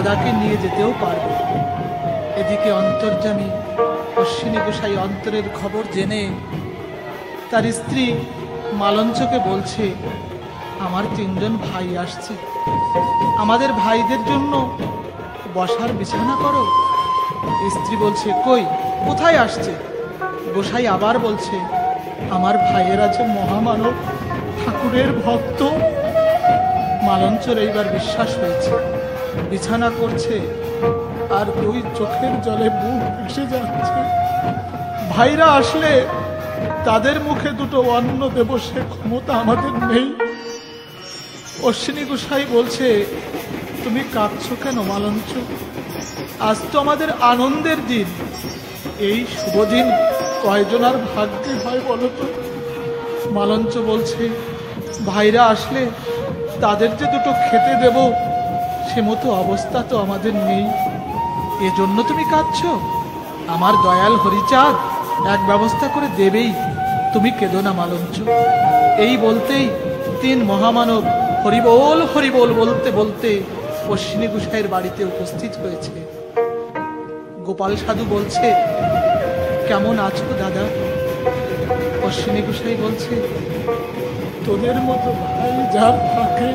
দাদাকে নিয়ে যেতেও পারবে। এদিকে অন্তর্যামী অশ্বিনী গোসাই অন্তরের খবর জেনে তার স্ত্রী মালঞ্চকে বলছে, আমার 3 জন ভাই আসছে, আমাদের ভাইদের জন্য বসার বিছানা করো। স্ত্রী বলছে, কই, কোথায় আসছে? গোসাই আবার বলছে, আমার ভাইয়ের আছে মহামানব ঠাকুরের ভক্ত। মালঞ্চর এইবার বিশ্বাস হয়েছে, বিছানা করছে আর 2 চোখের জলে বুক ভেসে যাচ্ছে। ভাইরা আসলে তাদের মুখে 2 অন্ন দেব, সে ক্ষমতা আমাদের নেই। অশ্বিনী গোসাই বলছে, তুমি কাঁদছো কেন মালঞ্চ? আজ তো আমাদের আনন্দের দিন। এই শুভ দিন কয়জনার ভাগ্যে হয় বলো তো? মালঞ্চ বলছে, ভাইরা আসলে তাদের যে 2 খেতে দেব সে মতো অবস্থা তো আমাদের নেই, এজন্য তুমি কাঁদছো। আমার দয়াল হরিচাঁদ এক ব্যবস্থা করে দেবেই, তুমি কেঁদো না মালঞ্চ। এই বলতেই 3 মহামানব হরিবোল হরিবোল বলতে বলতে অশ্বিনী গোসাইয়ের বাড়িতে উপস্থিত হয়েছে। গোপাল সাধু বলছে, কেমন আছো দাদা? অশ্বিনী গোসাই বলছে, তোদের মতো ভাই যার থাকে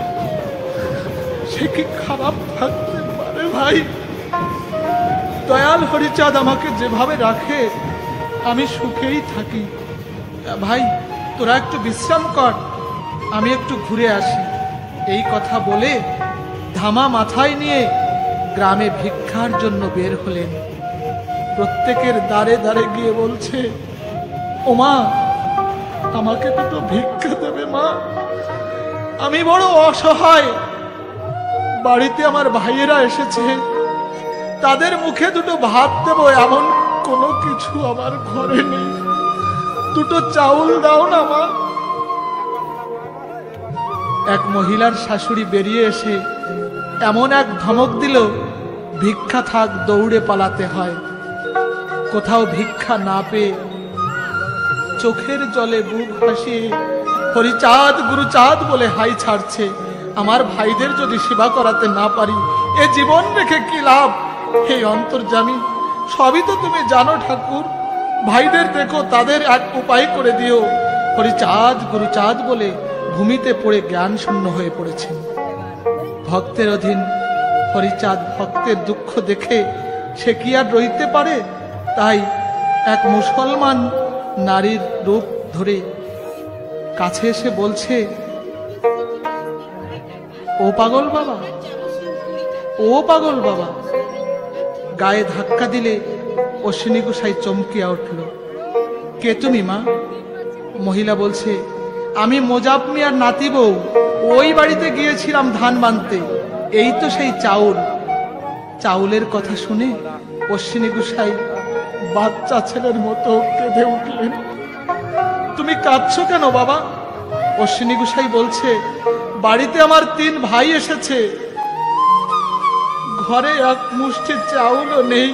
সে কি খারাপ থাকতে পারে ভাই? দয়াল হরিচাঁদ আমাকে যেভাবে রাখে আমি সুখেই থাকি। ভাই তোরা একটু বিশ্রাম কর, আমি একটু ঘুরে আসি। এই কথা বলে ধামা মাথায় নিয়ে গ্রামে ভিক্ষার জন্য বের হলেন। প্রত্যেকের দ্বারে দ্বারে গিয়ে বলছে, ও মা, আমাকে 2 ভিক্ষা দেবে মা, আমি বড় অসহায়। বাড়িতে আমার ভাইয়েরা এসেছে, তাদের মুখে 2 ভাত দেব এমন কোনো কিছু আমার ঘরে নেই, 2 চাউল দাও না মা। এক মহিলার শাশুড়ি বেরিয়ে এসে এমন এক ধমক দিল, ভিক্ষা থাক, দৌড়ে পালাতে হয়। কোথাও ভিক্ষা না পেয়ে চোখের জলে বুক ভাসিয়ে হরিচাঁদ গুরুচাঁদ বলে হাই ছাড়ছে, আমার ভাইদের যদি সেবা করাতে না পারি এ জীবন রেখে কি লাভ? হে অন্তর্যামী, সবই তো তুমি জানো ঠাকুর, ভাইদের দেখো, তাদের এক উপায় করে দিও। হরিচাঁদ গুরুচাঁদ বলে ভূমিতে পড়ে জ্ঞান শূন্য হয়ে পড়েছেন। ভক্তের অধীন হরিচাঁদ ভক্তের দুঃখ দেখে সে কি আর রইতে পারে? তাই এক মুসলমান নারীর রূপ ধরে কাছে এসে বলছে, ও পাগল বাবা, ও পাগল বাবা। গায়ে ধাক্কা দিলে অশ্বিনী গোসাই চমকিয়া উঠল। কে তুমি মা? মহিলা বলছে, আমি মোজাব মিয়ার নাতি বউ, ওই বাড়িতে গিয়েছিলাম ধান বানতে, এই তো সেই চাউল। চাউলের কথা শুনে অশ্বিনী গোসাই বাচ্চা ছেলের মতো কেঁদে উঠলেন। তুমি কাঁদছো কেন বাবা? অশ্বিনী গোসাই বলছে, বাড়িতে আমার 3 ভাই এসেছে, ঘরে এক মুষ্টি চাউলও নেই।